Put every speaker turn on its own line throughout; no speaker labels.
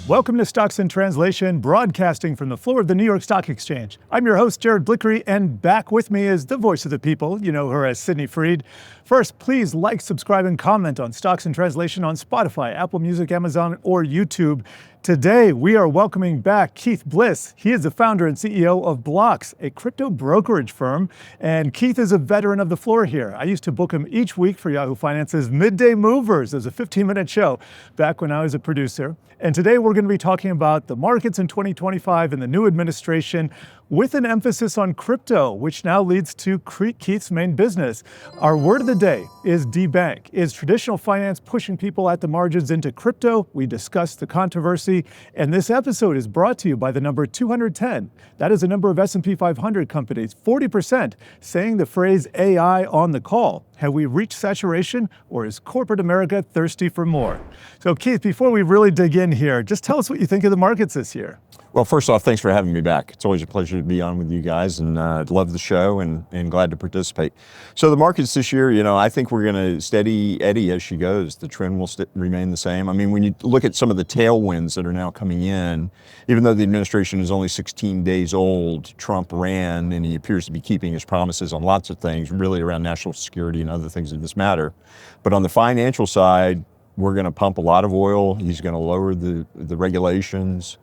Welcome to Stocks in Translation, broadcasting from the floor of the New York Stock Exchange. I'm your host, Jared Blickery, and back with me is the voice of the people. You know her as Sydney Freed. First, please like, subscribe, and comment on Stocks in Translation on Spotify, Apple Music, Amazon, or YouTube. Today, we are welcoming back Keith Bliss. He is the founder and CEO of Blocks, a crypto brokerage firm. And Keith is a veteran of the floor here. I used to book him each week for Yahoo Finance's Midday Movers as a 15-minute show back when I was a producer. And today, we're going to be talking about the markets in 2025 and the new administration, with an emphasis on crypto, which now leads to Keith's main business. Our word of the day is debank. Is traditional finance pushing people at the margins into crypto? We discussed the controversy, and this episode is brought to you by the number 210. That is the number of S&P 500 companies, 40% saying the phrase AI on the call. Have we reached saturation, or is corporate America thirsty for more? So Keith, before we really dig in here, just tell us what you think of the markets this year.
Well, first off, thanks for having me back. It's always a pleasure to be on with you guys, and love the show and glad to participate. So the markets this year, I think we're going to steady Eddie as she goes. The trend will remain the same. I mean, when you look at some of the tailwinds that are now coming in, even though the administration is only 16 days old, Trump ran, and he appears to be keeping his promises on lots of things, really around national security and other things that this matter. But on the financial side, we're going to pump a lot of oil. He's going to lower the regulations.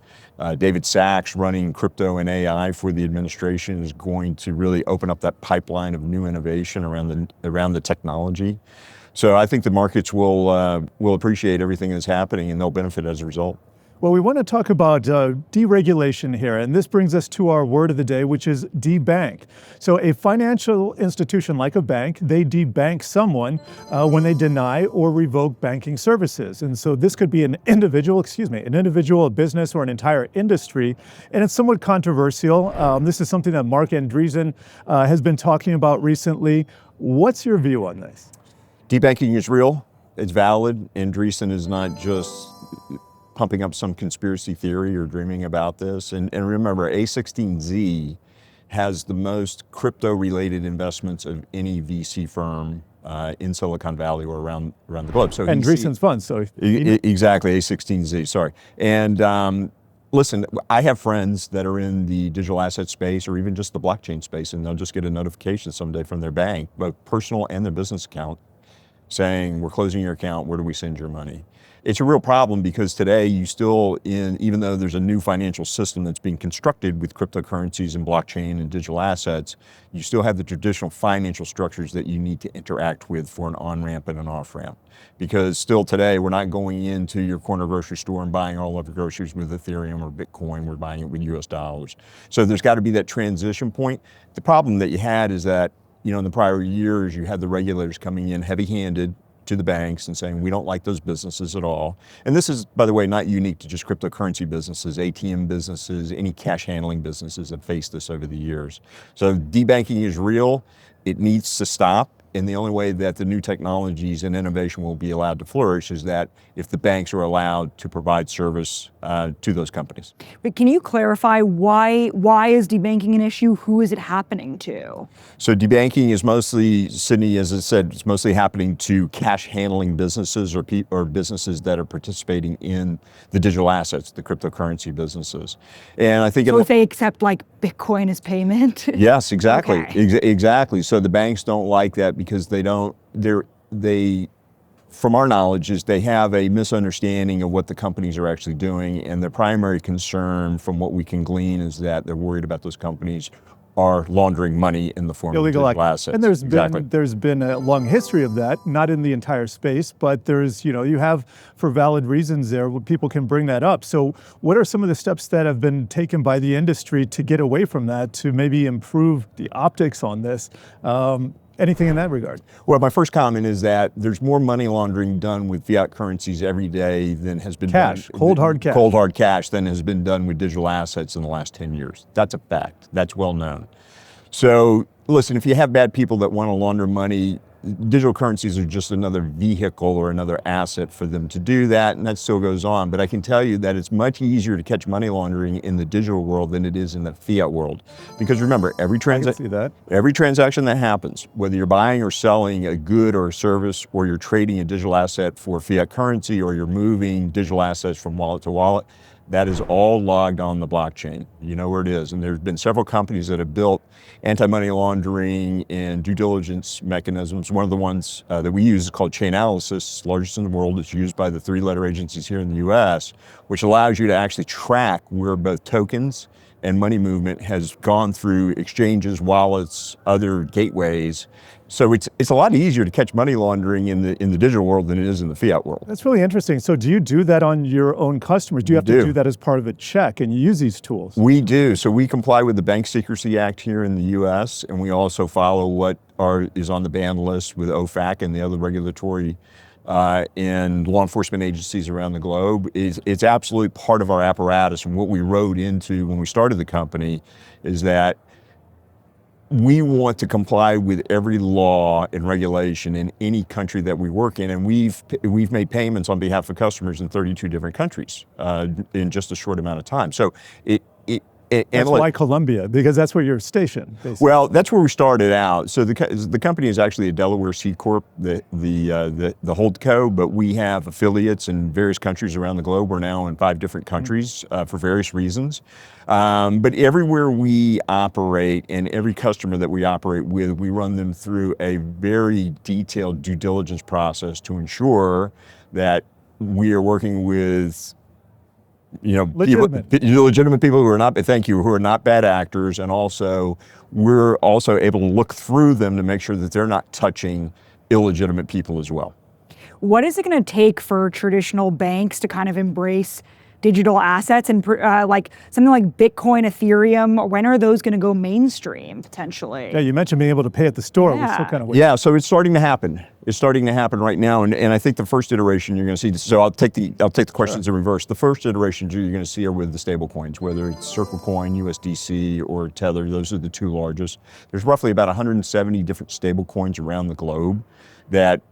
David Sachs, running crypto and AI for the administration, is going to really open up that pipeline of new innovation around the technology. So I think the markets will appreciate everything that's happening, and they'll benefit as a result.
Well, we want to talk about deregulation here, and this brings us to our word of the day, which is debank. So a financial institution like a bank, they debank someone when they deny or revoke banking services. And so this could be an individual, a business, or an entire industry, and it's somewhat controversial. This is something that Marc Andreessen has been talking about recently. What's your view on this?
Debanking is real, it's valid. Andreessen is not just pumping up some conspiracy theory or dreaming about this. And remember, A16Z has the most crypto-related investments of any VC firm in Silicon Valley or around the globe. So
Andreessen's fund, so.
Exactly, A16Z, sorry. And listen, I have friends that are in the digital asset space or even just the blockchain space, and they'll just get a notification someday from their bank, both personal and their business account, saying, we're closing your account, where do we send your money? It's a real problem because today even though there's a new financial system that's being constructed with cryptocurrencies and blockchain and digital assets, you still have the traditional financial structures that you need to interact with for an on-ramp and an off-ramp. Because still today, we're not going into your corner grocery store and buying all of your groceries with Ethereum or Bitcoin, we're buying it with US dollars. So there's got to be that transition point. The problem that you had is that, in the prior years, you had the regulators coming in heavy-handed to the banks and saying, we don't like those businesses at all. And this is, by the way, not unique to just cryptocurrency businesses, ATM businesses, any cash handling businesses have faced this over the years. So debanking is real, it needs to stop. And the only way that the new technologies and innovation will be allowed to flourish is that if the banks are allowed to provide service to those companies.
But can you clarify why is debanking an issue? Who is it happening to?
So debanking is mostly, Sydney, as I said, it's mostly happening to cash handling businesses or businesses that are participating in the digital assets, the cryptocurrency businesses. And I think
if they accept like Bitcoin as payment?
Yes, exactly.
Okay.
Exactly. So the banks don't like that because from our knowledge, is they have a misunderstanding of what the companies are actually doing, and their primary concern, from what we can glean, is that they're worried about those companies are laundering money in the form of digital assets.
And there's been a long history of that, not in the entire space, but there's, you have, for valid reasons there, people can bring that up. So what are some of the steps that have been taken by the industry to get away from that, to maybe improve the optics on this? Anything in that regard?
Well, my first comment is that there's more money laundering done with fiat currencies every day than has been done.
Cold hard cash
than has been done with digital assets in the last 10 years. That's a fact. That's well known. So listen, if you have bad people that want to launder money, digital currencies are just another vehicle or another asset for them to do that, and that still goes on. But I can tell you that it's much easier to catch money laundering in the digital world than it is in the fiat world. Because remember, every transaction that happens, whether you're buying or selling a good or a service, or you're trading a digital asset for fiat currency, or you're moving digital assets from wallet to wallet, that is all logged on the blockchain. You know where it is. And there's been several companies that have built anti-money laundering and due diligence mechanisms. One of the ones that we use is called Chainalysis, largest in the world. It's used by the 3-letter agencies here in the US, which allows you to actually track where both tokens and money movement has gone through exchanges, wallets, other gateways. So it's a lot easier to catch money laundering in the digital world than it is in the fiat world.
That's really interesting. So do you do that on your own customers? Do you have to do that as part of a check and you use these tools?
We do. So we comply with the Bank Secrecy Act here in the US, and we also follow what is on the ban list with OFAC and the other regulatory and law enforcement agencies around the globe. It's absolutely part of our apparatus, and what we wrote into when we started the company is that we want to comply with every law and regulation in any country that we work in, and we've made payments on behalf of customers in 32 different countries in just a short amount of time. So
that's why Colombia, because that's where you're stationed, basically.
Well, that's where we started out. So the company is actually a Delaware C Corp, the holdco, but we have affiliates in various countries around the globe. We're now in 5 different countries for various reasons. But everywhere we operate and every customer that we operate with, we run them through a very detailed due diligence process to ensure that we are working with legitimate people who are not, who are not bad actors, and also we're also able to look through them to make sure that they're not touching illegitimate people as well.
What is it going to take for traditional banks to kind of embrace digital assets and like something like Bitcoin, Ethereum? When are those going to go mainstream potentially?
Yeah, you mentioned being able to pay at the store. We're still kind of waiting.
Yeah, so it's starting to happen. It's starting to happen right now, and I think the first iteration you're going to see. So I'll take the questions in reverse. The first iterations you're going to see are with the stable coins, whether it's Circle Coin, USDC, or Tether. Those are the 2 largest. There's roughly about 170 different stable coins around the globe that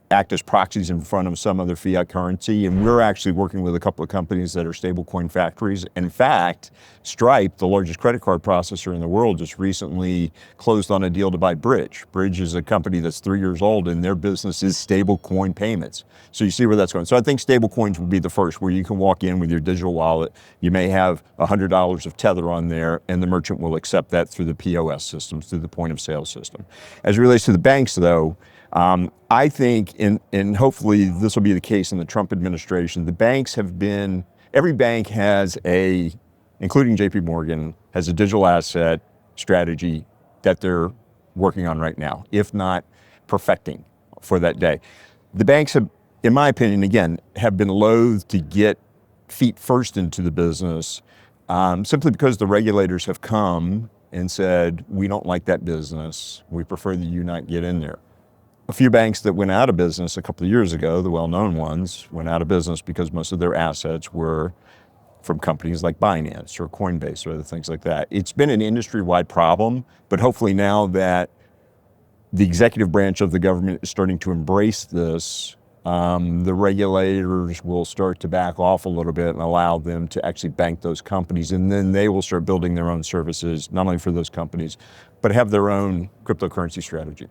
act as proxies in front of some other fiat currency, and we're actually working with a couple of companies that are stablecoin factories. In fact, Stripe, the largest credit card processor in the world, just recently closed on a deal to buy Bridge. Bridge is a company that's 3 years old, and their business is stablecoin payments. So you see where that's going. So I think stablecoins will be the first, where you can walk in with your digital wallet. You may have $100 of Tether on there, and the merchant will accept that through the POS systems, through the point of sale system. As it relates to the banks, though, I think, and hopefully this will be the case in the Trump administration, the banks have been, every bank has including JP Morgan, has a digital asset strategy that they're working on right now, if not perfecting for that day. The banks have, in my opinion, again, have been loath to get feet first into the business simply because the regulators have come and said, we don't like that business. We prefer that you not get in there. A few banks that went out of business a couple of years ago, the well-known ones, went out of business because most of their assets were from companies like Binance or Coinbase or other things like that. It's been an industry-wide problem, but hopefully now that the executive branch of the government is starting to embrace this, the regulators will start to back off a little bit and allow them to actually bank those companies, and then they will start building their own services, not only for those companies, but have their own cryptocurrency strategy.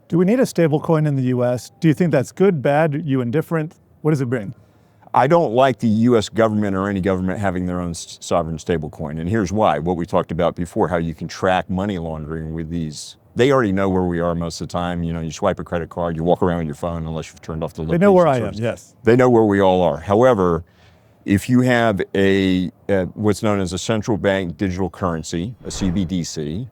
Do we need a stable coin in the US? Do you think that's good, bad, you indifferent? What does it bring?
I don't like the US government or any government having their own sovereign stable coin. And here's why. What we talked about before, how you can track money laundering with these. They already know where we are most of the time. You know, you swipe a credit card, you walk around with your phone unless you've turned off the location.
They know where I
service.
am, yes.
They know where we all are. However, if you have what's known as a central bank digital currency, a CBDC,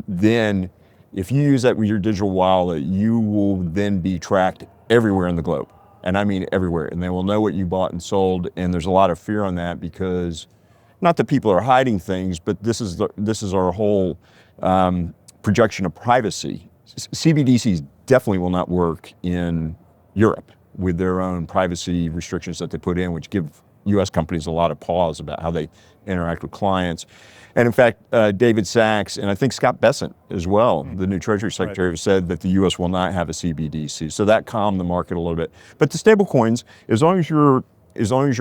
then if you use that with your digital wallet, you will then be tracked everywhere in the globe. And I mean everywhere. And they will know what you bought and sold. And there's a lot of fear on that because, not that people are hiding things, but this is our whole projection of privacy. CBDCs definitely will not work in Europe with their own privacy restrictions that they put in, which give US companies a lot of pause about how they interact with clients. And in fact, David Sachs, and I think Scott Bessent as well, the new Treasury Secretary, have said that the US will not have a CBDC. So that calmed the market a little bit. But the stable coins, as long as you're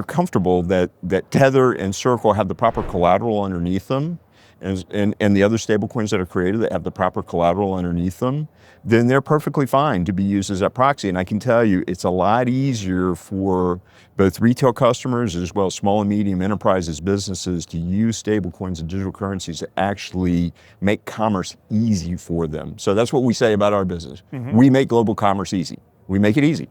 comfortable that Tether and Circle have the proper collateral underneath them, and the other stablecoins that are created that have the proper collateral underneath them, then they're perfectly fine to be used as a proxy. And I can tell you, it's a lot easier for both retail customers as well as small and medium enterprises, businesses to use stablecoins and digital currencies to actually make commerce easy for them. So that's what we say about our business. We make global commerce easy. We make it easy.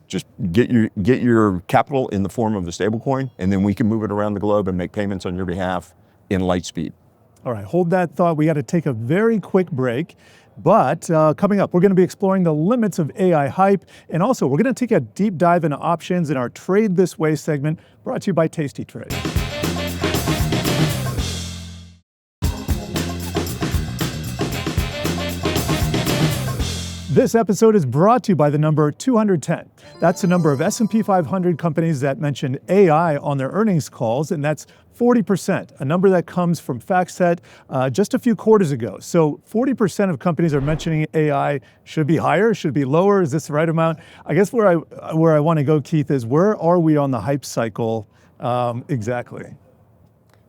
Just get your capital in the form of the stablecoin, and then we can move it around the globe and make payments on your behalf in light speed.
All right, hold that thought. We got to take a very quick break. But coming up, we're going to be exploring the limits of AI hype. And also, we're going to take a deep dive into options in our Trade This Way segment, brought to you by Tasty Trade. This episode is brought to you by the number 210. That's the number of S&P 500 companies that mentioned AI on their earnings calls, and that's 40%, a number that comes from FactSet just a few quarters ago. So 40% of companies are mentioning AI. Should it be higher? Should it be lower? Is this the right amount? I guess where I want to go, Keith, is where are we on the hype cycle exactly?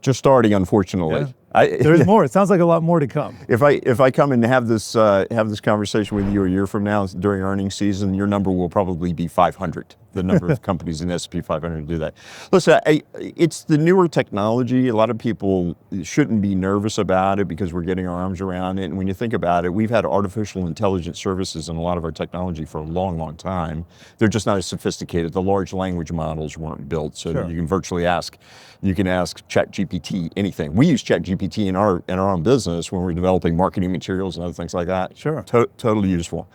Just starting, unfortunately.
Yeah. There's more. It sounds like a lot more to come.
If I come and have this conversation with you a year from now during earnings season, your number will probably be 500. The number of companies in S&P 500 do that. Listen, it's the newer technology. A lot of people shouldn't be nervous about it because we're getting our arms around it. And when you think about it, we've had artificial intelligence services in a lot of our technology for a long, long time. They're just not as sophisticated. The large language models weren't built so that you can virtually ask ChatGPT anything. We use ChatGPT in our own business when we're developing marketing materials and other things like that.
Sure.
Totally useful.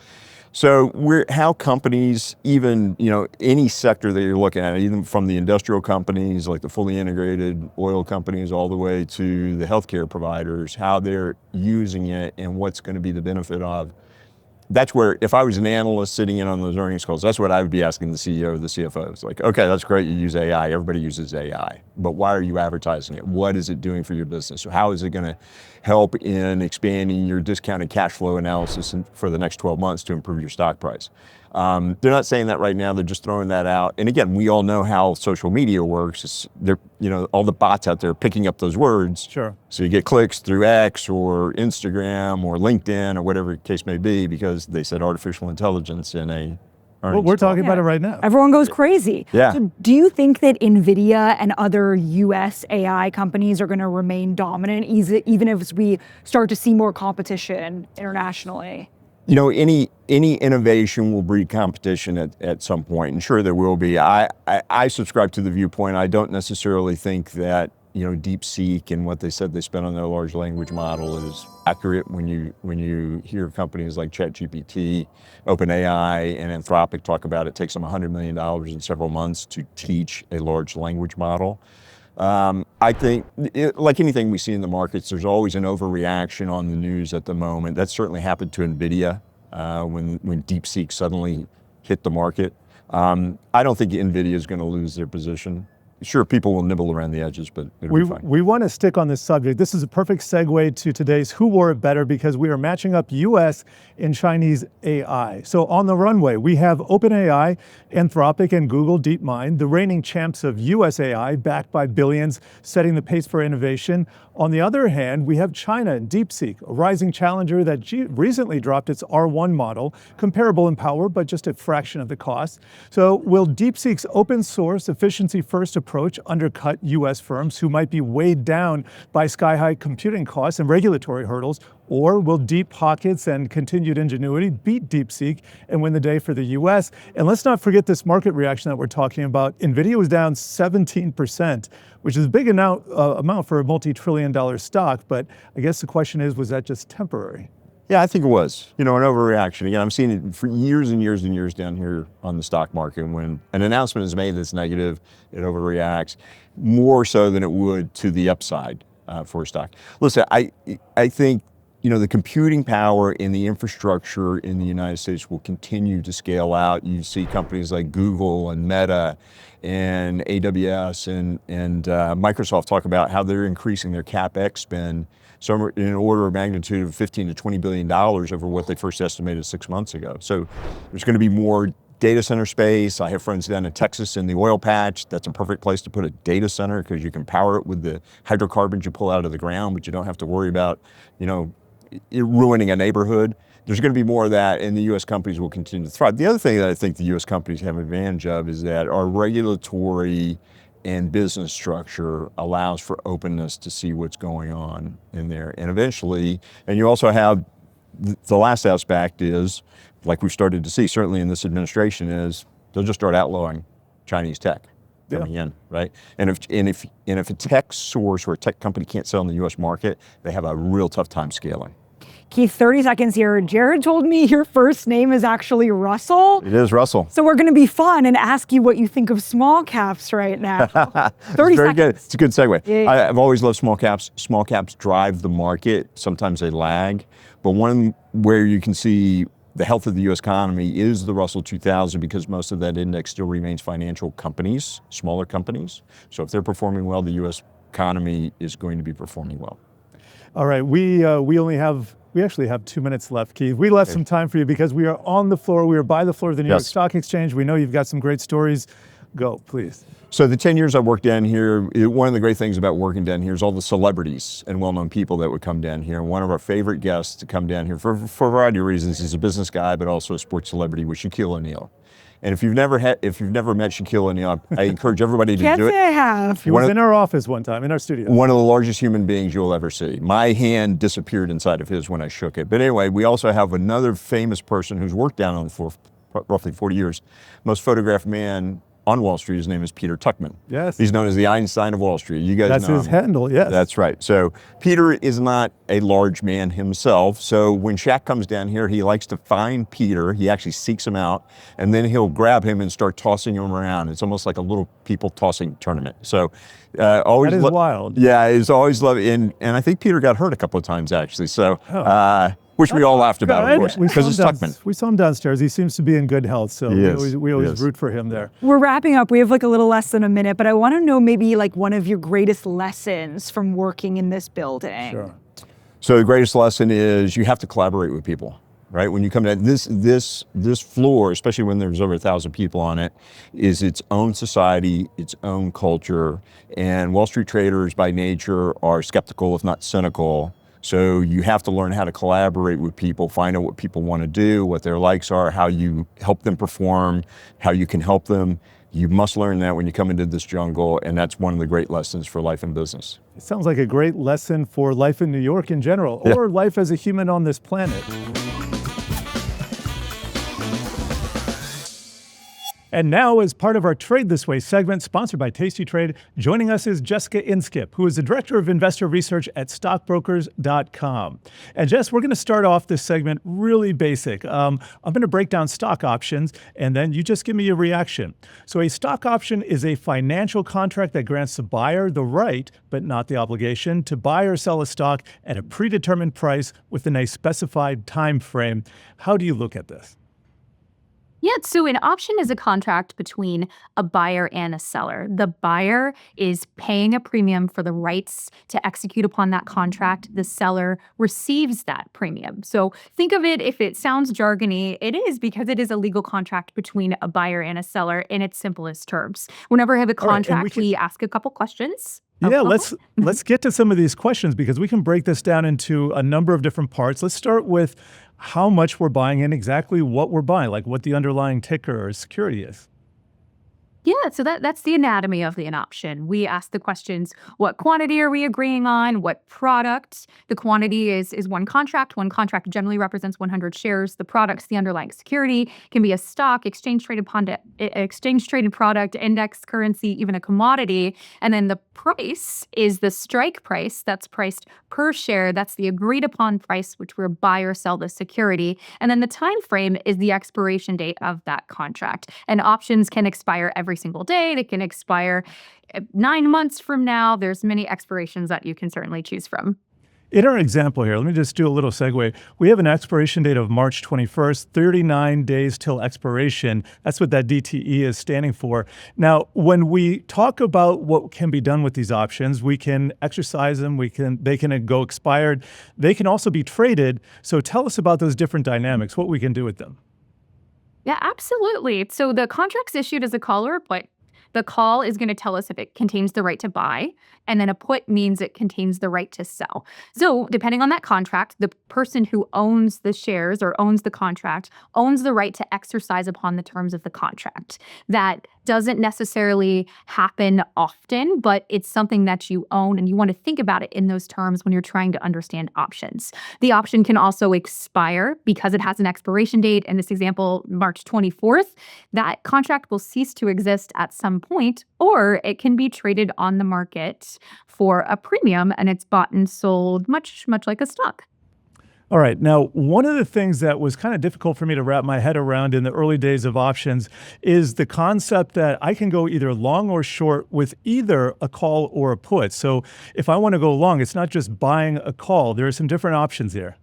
So how companies, even any sector that you're looking at, even from the industrial companies like the fully integrated oil companies all the way to the healthcare providers, how they're using it and what's going to be the benefit of. That's where, if I was an analyst sitting in on those earnings calls, that's what I would be asking the CEO or the CFO. It's like, okay, that's great, you use AI, everybody uses AI, but why are you advertising it? What is it doing for your business? How is it going to help in expanding your discounted cash flow analysis for the next 12 months to improve your stock price? They're not saying that right now, they're just throwing that out. And again, we all know how social media works. All the bots out there picking up those words.
Sure.
So you get clicks through X or Instagram or LinkedIn or whatever the case may be because they said artificial intelligence in a
well, we're talking about it right now.
Everyone goes crazy.
Yeah.
So do you think that NVIDIA and other US AI companies are going to remain dominant even if we start to see more competition internationally?
Any innovation will breed competition at some point, and sure there will be. I subscribe to the viewpoint. I don't necessarily think that DeepSeek and what they said they spent on their large language model is accurate when you hear companies like ChatGPT, OpenAI, and Anthropic talk about it takes them $100 million in several months to teach a large language model. I think, like anything we see in the markets, there's always an overreaction on the news at the moment. That certainly happened to NVIDIA when DeepSeek suddenly hit the market. I don't think NVIDIA is going to lose their position. Sure, people will nibble around the edges, but it'll be fine.
We want to stick on this subject. This is a perfect segue to today's Who Wore It Better because we are matching up US and Chinese AI. So on the runway, we have OpenAI, Anthropic, and Google DeepMind, the reigning champs of US AI, backed by billions, setting the pace for innovation. On the other hand, we have China and DeepSeek, a rising challenger that recently dropped its R1 model, comparable in power, but just a fraction of the cost. So will DeepSeek's open source, efficiency-first approach undercut US firms who might be weighed down by sky-high computing costs and regulatory hurdles? Or will deep pockets and continued ingenuity beat DeepSeek and win the day for the US? And let's not forget this market reaction that we're talking about. NVIDIA was down 17%, which is a big amount for a multi-trillion-dollar stock. But I guess the question is, was that just temporary?
Yeah, I think it was, an overreaction. Again, I'm seeing it for years and years and years down here on the stock market. When an announcement is made that's negative, it overreacts more so than it would to the upside for a stock. Listen, I think the computing power and the infrastructure in the United States will continue to scale out. You see companies like Google and Meta and AWS and Microsoft talk about how they're increasing their CapEx spend somewhere in an order of magnitude of $15 to $20 billion over what they first estimated 6 months ago. So there's going to be more data center space. I have friends down in Texas in the oil patch. That's a perfect place to put a data center because you can power it with the hydrocarbons you pull out of the ground, but you don't have to worry about, it ruining a neighborhood. There's going to be more of that, and the U.S. companies will continue to thrive. The other thing that I think the U.S. companies have an advantage of is that our regulatory and business structure allows for openness to see what's going on in there. And eventually, and you also have the last aspect is, like we've started to see, certainly in this administration, is they'll just start outlawing Chinese tech coming in, right? And if a tech source or a tech company can't sell in the U.S. market, they have a real tough time scaling.
Keith, 30 seconds here. Jared told me your first name is actually Russell.
It is Russell.
So we're going to be fun and ask you what you think of small caps right now. 30
very
seconds.
good. It's a good segue.
Yeah.
I've always loved small caps. Small caps drive the market. Sometimes they lag. But one where you can see the health of the U.S. economy is the Russell 2000 because most of that index still remains financial companies, smaller companies. So if they're performing well, the U.S. economy is going to be performing well.
All right, we actually have 2 minutes left, Keith. We left some time for you because we are on the floor. We are by the floor of the New York Stock Exchange. We know you've got some great stories. Go, please. So
the 10 years I worked down here, one of the great things about working down here is all the celebrities and well-known people that would come down here. And one of our favorite guests to come down here for a variety of reasons, he's a business guy, but also a sports celebrity, was Shaquille O'Neal. And if you've never met Shaquille O'Neal, I encourage everybody to do it.
Can't say I have.
He was in our office one time, in our studio.
One of the largest human beings you'll ever see. My hand disappeared inside of his when I shook it. But anyway, we also have another famous person who's worked down on for roughly 40 years. Most photographed man on Wall Street, his name is Peter Tuchman.
Yes.
He's known as the Einstein of Wall Street. You guys know him.
That's his handle, yes.
That's right. So Peter is not a large man himself. So when Shaq comes down here, he likes to find Peter. He actually seeks him out, and then he'll grab him and start tossing him around. It's almost like a little people tossing tournament. So always
that is wild.
Yeah, it's always love. And I think Peter got hurt a couple of times actually. So which we all laughed about, of course, because it's Tuchman.
We saw him downstairs. He seems to be in good health, so we always root for him there.
We're wrapping up. We have like a little less than a minute, but I want to know maybe like one of your greatest lessons from working in this building.
Sure.
So the greatest lesson is you have to collaborate with people, right? When you come to this floor, especially when there's over 1,000 people on it, is its own society, its own culture, and Wall Street traders by nature are skeptical, if not cynical. So you have to learn how to collaborate with people, find out what people want to do, what their likes are, how you help them perform, how you can help them. You must learn that when you come into this jungle, and that's one of the great lessons for life and business.
It sounds like a great lesson for life in New York in general, or life as a human on this planet. And now, as part of our Trade This Way segment, sponsored by Tasty Trade, joining us is Jessica Inskip, who is the Director of Investor Research at stockbrokers.com. And Jess, we're going to start off this segment really basic. I'm going to break down stock options, and then you just give me your reaction. So a stock option is a financial contract that grants the buyer the right, but not the obligation, to buy or sell a stock at a predetermined price within a specified time frame. How do you look at this?
Yeah, so an option is a contract between a buyer and a seller. The buyer is paying a premium for the rights to execute upon that contract. The seller receives that premium. So think of it, if it sounds jargony, it is because it is a legal contract between a buyer and a seller in its simplest terms. Whenever I have a contract, we ask a couple questions.
Yeah, let's get to some of these questions because we can break this down into a number of different parts. Let's start with how much we're buying and exactly what we're buying, like what the underlying ticker or security is.
Yeah, so that's the anatomy of an option. We ask the questions, what quantity are we agreeing on? What product? The quantity is one contract. One contract generally represents 100 shares. The product's the underlying security. Can be a stock, exchange-traded product, index currency, even a commodity. And then the price is the strike price. That's priced per share. That's the agreed-upon price, which we're buy or sell the security. And then the time frame is the expiration date of that contract. And options can expire every single day. They can expire 9 months from now. There's many expirations that you can certainly choose from.
In our example here, let me just do a little segue. We have an expiration date of March 21st, 39 days till expiration. That's what that DTE is standing for. Now, when we talk about what can be done with these options, we can exercise them, they can go expired. They can also be traded. So tell us about those different dynamics, what we can do with them.
Yeah, absolutely. So the contract's issued as a call or a put. The call is going to tell us if it contains the right to buy, and then a put means it contains the right to sell. So, depending on that contract, the person who owns the shares or owns the contract owns the right to exercise upon the terms of the contract. That doesn't necessarily happen often, but it's something that you own, and you want to think about it in those terms when you're trying to understand options. The option can also expire because it has an expiration date. In this example, March 24th, that contract will cease to exist at some point, or it can be traded on the market for a premium and it's bought and sold much like a stock.
All right. Now, one of the things that was kind of difficult for me to wrap my head around in the early days of options is the concept that I can go either long or short with either a call or a put. So if I want to go long, it's not just buying a call. There are some different options here.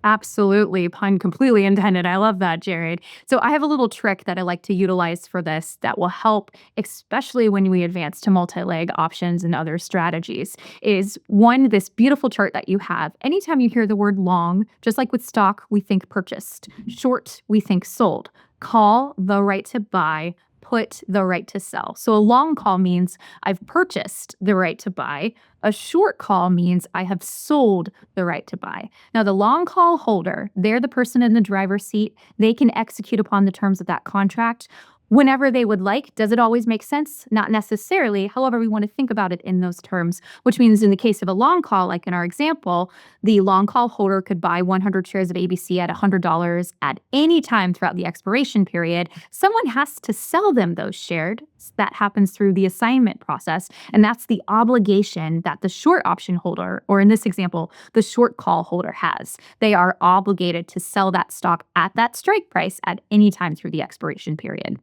Absolutely. Pun completely intended. I love that, Jared. So I have a little trick that I like to utilize for this that will help, especially when we advance to multi-leg options and other strategies, is one, this beautiful chart that you have. Anytime you hear the word long, just like with stock, we think purchased. Short, we think sold. Call, the right to buy. Put, the right to sell. So a long call means I've purchased the right to buy. A short call means I have sold the right to buy. Now, the long call holder, they're the person in the driver's seat. They can execute upon the terms of that contract whenever they would like. Does it always make sense? Not necessarily. However, we want to think about it in those terms, which means in the case of a long call, like in our example, the long call holder could buy 100 shares of ABC at $100 at any time throughout the expiration period. Someone has to sell them those shares. That happens through the assignment process. And that's the obligation that the short option holder, or in this example, the short call holder has. They are obligated to sell that stock at that strike price at any time through the expiration period.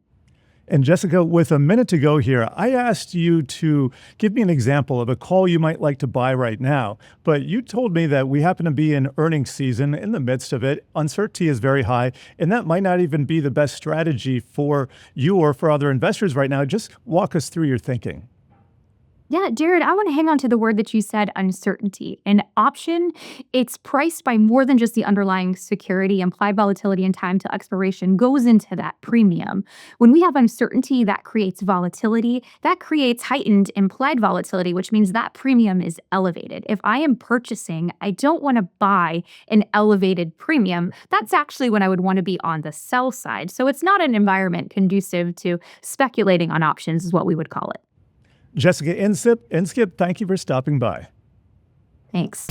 And Jessica, with a minute to go here, I asked you to give me an example of a call you might like to buy right now. But you told me that we happen to be in earnings season in the midst of it. Uncertainty is very high, and that might not even be the best strategy for you or for other investors right now. Just walk us through your thinking.
Yeah, Jared, I want to hang on to the word that you said, uncertainty. An option, it's priced by more than just the underlying security. Implied volatility and time to expiration goes into that premium. When we have uncertainty, that creates volatility. That creates heightened implied volatility, which means that premium is elevated. If I am purchasing, I don't want to buy an elevated premium. That's actually when I would want to be on the sell side. So it's not an environment conducive to speculating on options, is what we would call it.
Jessica Inskip, thank you for stopping by.
Thanks.